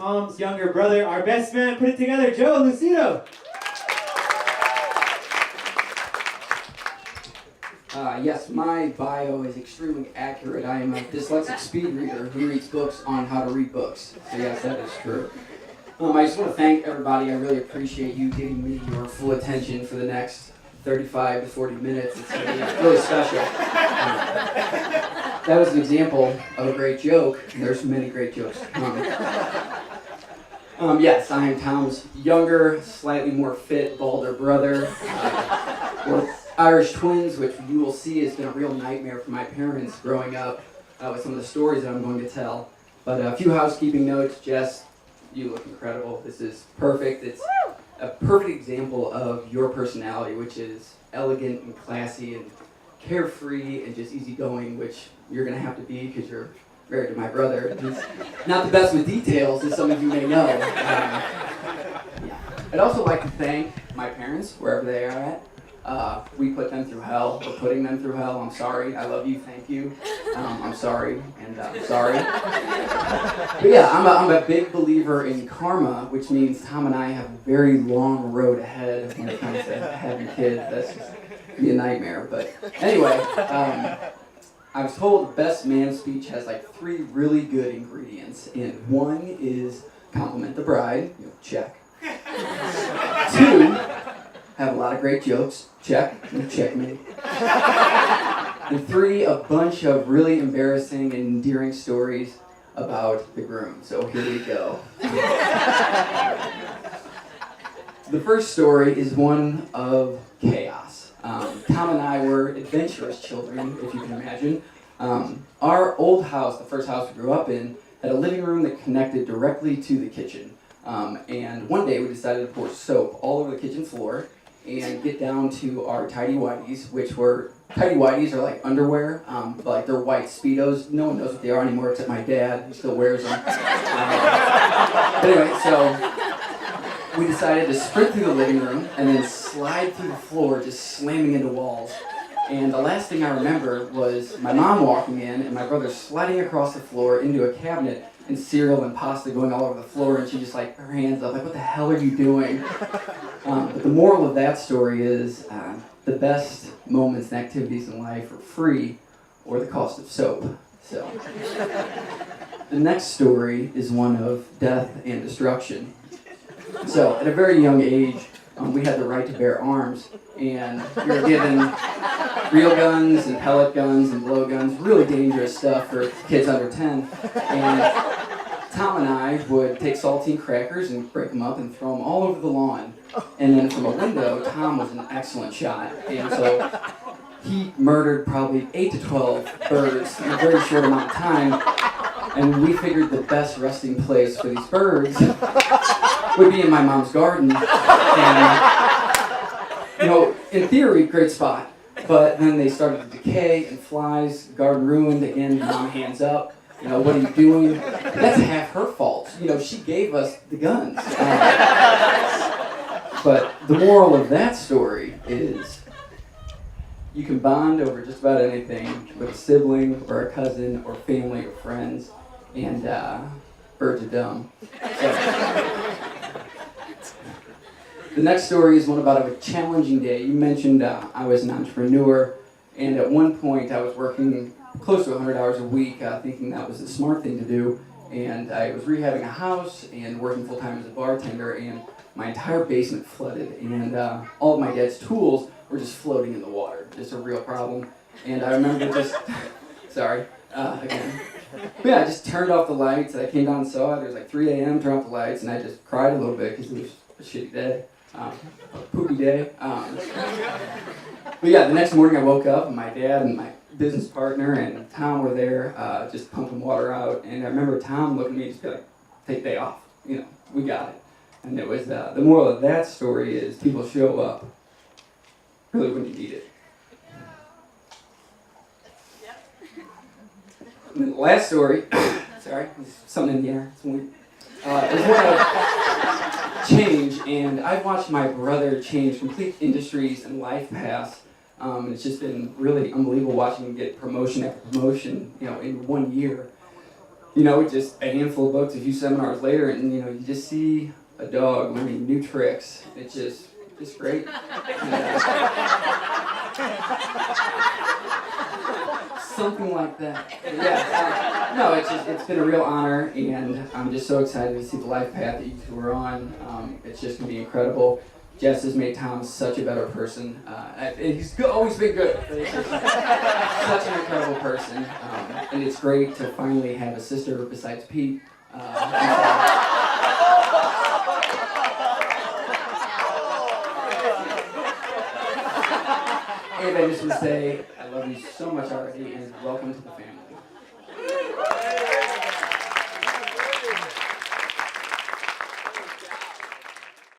Tom's younger brother, our best man. Put it together, Joe Lucido. Yes, my bio is extremely accurate. I am a dyslexic speed reader who reads books on how to read books. So yes, that is true. I just want to thank everybody. I really appreciate you giving me your full attention for the next 35 to 40 minutes. It's going to be really special. That was an example of a great joke. There's many great jokes to come. Yes, I am Tom's younger, slightly more fit, balder brother. We're Irish twins, which you will see has been a real nightmare for my parents growing up with some of the stories that I'm going to tell. But a few housekeeping notes. Jess, you look incredible. This is perfect. It's a perfect example of your personality, which is elegant and classy and carefree and just easygoing, which you're going to have to be because you're married to my brother. He's not the best with details, as some of you may know. Yeah. I'd also like to thank my parents, wherever they are at. We put them through hell. We're putting them through hell. I'm sorry. I love you. Thank you. I'm sorry. And I'm sorry. But yeah, I'm a big believer in karma, which means Tom and I have a very long road ahead when it comes to having kids. That's just be a nightmare. But anyway, I was told the best man speech has like 3 really good ingredients. And one is compliment the bride. Check. 2, have a lot of great jokes. Check. Checkmate. And 3, a bunch of really embarrassing and endearing stories about the groom. So here we go. The first story is one of chaos. Tom and I were adventurous children, if you can imagine. Our old house, the first house we grew up in, had a living room that connected directly to the kitchen. And one day we decided to pour soap all over the kitchen floor and get down to our tidy whities, which were, tidy whities are like underwear, but like they're white Speedos. No one knows what they are anymore except my dad, who still wears them. But anyway, so we decided to sprint through the living room and then slide through the floor, just slamming into walls. And the last thing I remember was my mom walking in and my brother sliding across the floor into a cabinet and cereal and pasta going all over the floor, and she just like, her hands up, like, what the hell are you doing? But the moral of that story is the best moments and activities in life are free or the cost of soap. So the next story is one of death and destruction. So at a very young age, we had the right to bear arms, and we were given real guns and pellet guns and blow guns, really dangerous stuff for kids under 10. And Tom and I would take saltine crackers and break them up and throw them all over the lawn. And then from a window, Tom was an excellent shot. And so he murdered probably 8 to 12 birds in a very short amount of time. And we figured the best resting place for these birds would be in my mom's garden. And, in theory, great spot. But then they started to decay and flies, garden ruined, again, mom hands up. What are you doing? That's half her fault. She gave us the guns. But the moral of that story is you can bond over just about anything with a sibling or a cousin or family or friends, and birds are dumb. So, the next story is one about a challenging day. You mentioned I was an entrepreneur, and at one point I was working close to 100 hours a week, thinking that was the smart thing to do. And I was rehabbing a house and working full-time as a bartender, and my entire basement flooded, and all of my dad's tools were just floating in the water. Just a real problem. And I remember just, sorry, again. But yeah, I just turned off the lights. I came down and saw it. It was like 3 a.m., turned off the lights, and I just cried a little bit because it was a shitty day. A poopy day. But yeah, the next morning I woke up and my dad and my business partner and Tom were there just pumping water out. And I remember Tom looking at me and just be like, take the day off. We got it. And it was, the moral of that story is people show up really when you need it. And then the last story, sorry, there's something in the air. It's weird. Is one of change, and I've watched my brother change complete industries and life paths. It's just been really unbelievable watching him get promotion after promotion, in 1 year. just a handful of books, a few seminars later, and you just see a dog learning new tricks. It's just great. Something like that. Yeah. No, it's been a real honor, and I'm just so excited to see the life path that you two are on. It's just gonna be incredible. Jess has made Tom such a better person. He's always been good. But it's just such an incredible person, and it's great to finally have a sister besides Pete. And I just want to say I love you so much already, and welcome to the family.